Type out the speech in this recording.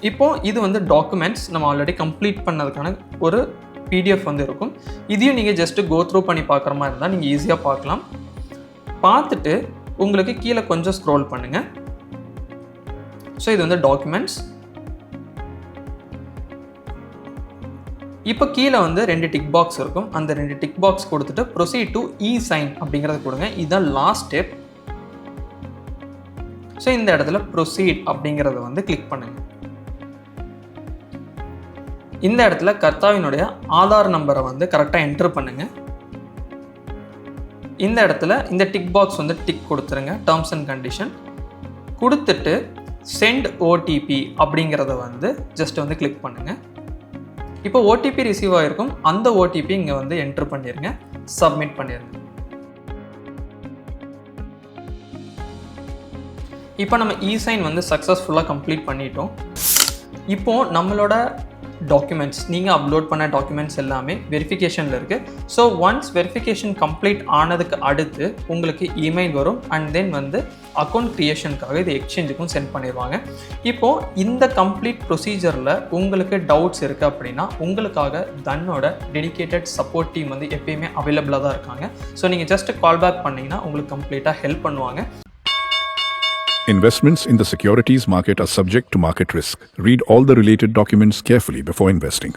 இப்போ இது வந்து டாக்குமெண்ட்ஸ் நம்ம ஆல்ரெடி கம்ப்ளீட் பண்ணதுக்கான ஒரு பிடிஎஃப் வந்து இருக்கும். இதையும் நீங்கள் ஜஸ்ட் கோ த்ரூ பண்ணி பார்க்குற மாதிரி இருந்தால் நீங்கள் ஈஸியாக பார்க்கலாம். பார்த்துட்டு உங்களுக்கு கீழே கொஞ்சம் ஸ்க்ரோல் பண்ணுங்கள். ஸோ இது வந்து டாக்குமெண்ட்ஸ். இப்போ கீழே வந்து 2 டிக் பாக்ஸ் இருக்கும். அந்த 2 டிக் பாக்ஸ் கொடுத்துட்டு ப்ரொசீட் டு இ-சைன் அப்படிங்கிறத கொடுங்க. இதுதான் லாஸ்ட் ஸ்டெப். ஸோ இந்த இடத்துல ப்ரொசீட் அப்படிங்கிறத வந்து கிளிக் பண்ணுங்க. இந்த இடத்துல கர்த்தாவினுடைய ஆதார் நம்பரை வந்து கரெக்டாக என்டர் பண்ணுங்க. இந்த இடத்துல இந்த டிக் பாக்ஸ் வந்து டிக் கொடுத்துருங்க. டேர்ம்ஸ் அண்ட் கண்டிஷன் கொடுத்துட்டு சென்ட் ஓடிபி அப்படிங்கிறத வந்து ஜஸ்ட் வந்து கிளிக் பண்ணுங்க. இப்போ ஓடிபி ரிசீவ் ஆகிருக்கும். அந்த ஓடிபி இங்கே வந்து என்டர் பண்ணிடுங்க. சப்மிட் பண்ணிடுங்க. இப்போ நம்ம இ-சைன் வந்து சக்ஸஸ்ஃபுல்லாக கம்ப்ளீட் பண்ணிட்டோம். இப்போது நம்மளோட டாக்குமெண்ட்ஸ், நீங்கள் அப்லோட் பண்ண டாக்குமெண்ட்ஸ் எல்லாமே வெரிஃபிகேஷனில் இருக்குது. ஸோ ஒன்ஸ் வெரிஃபிகேஷன் கம்ப்ளீட் ஆனதுக்கு அடுத்து உங்களுக்கு இமெயில் வரும். அண்ட் தென் வந்து அக்கௌண்ட் க்ரியேஷனுக்காக இது எக்ஸ்சேஞ்சுக்கும் சென்ட் பண்ணிடுவாங்க. இப்போது இந்த கம்ப்ளீட் ப்ரொசீஜரில் உங்களுக்கு டவுட்ஸ் இருக்குது அப்படின்னா உங்களுக்காக தன்னோட டெடிகேட்டட் சப்போர்ட் டீம் வந்து எப்பயுமே அவைலபிளாக தான் இருக்காங்க. ஸோ நீங்கள் ஜஸ்ட் கால் பேக் பண்ணிங்கன்னா உங்களுக்கு கம்ப்ளீட்டாக ஹெல்ப் பண்ணுவாங்க. Investments in the securities market are subject to market risk. Read all the related documents carefully before investing.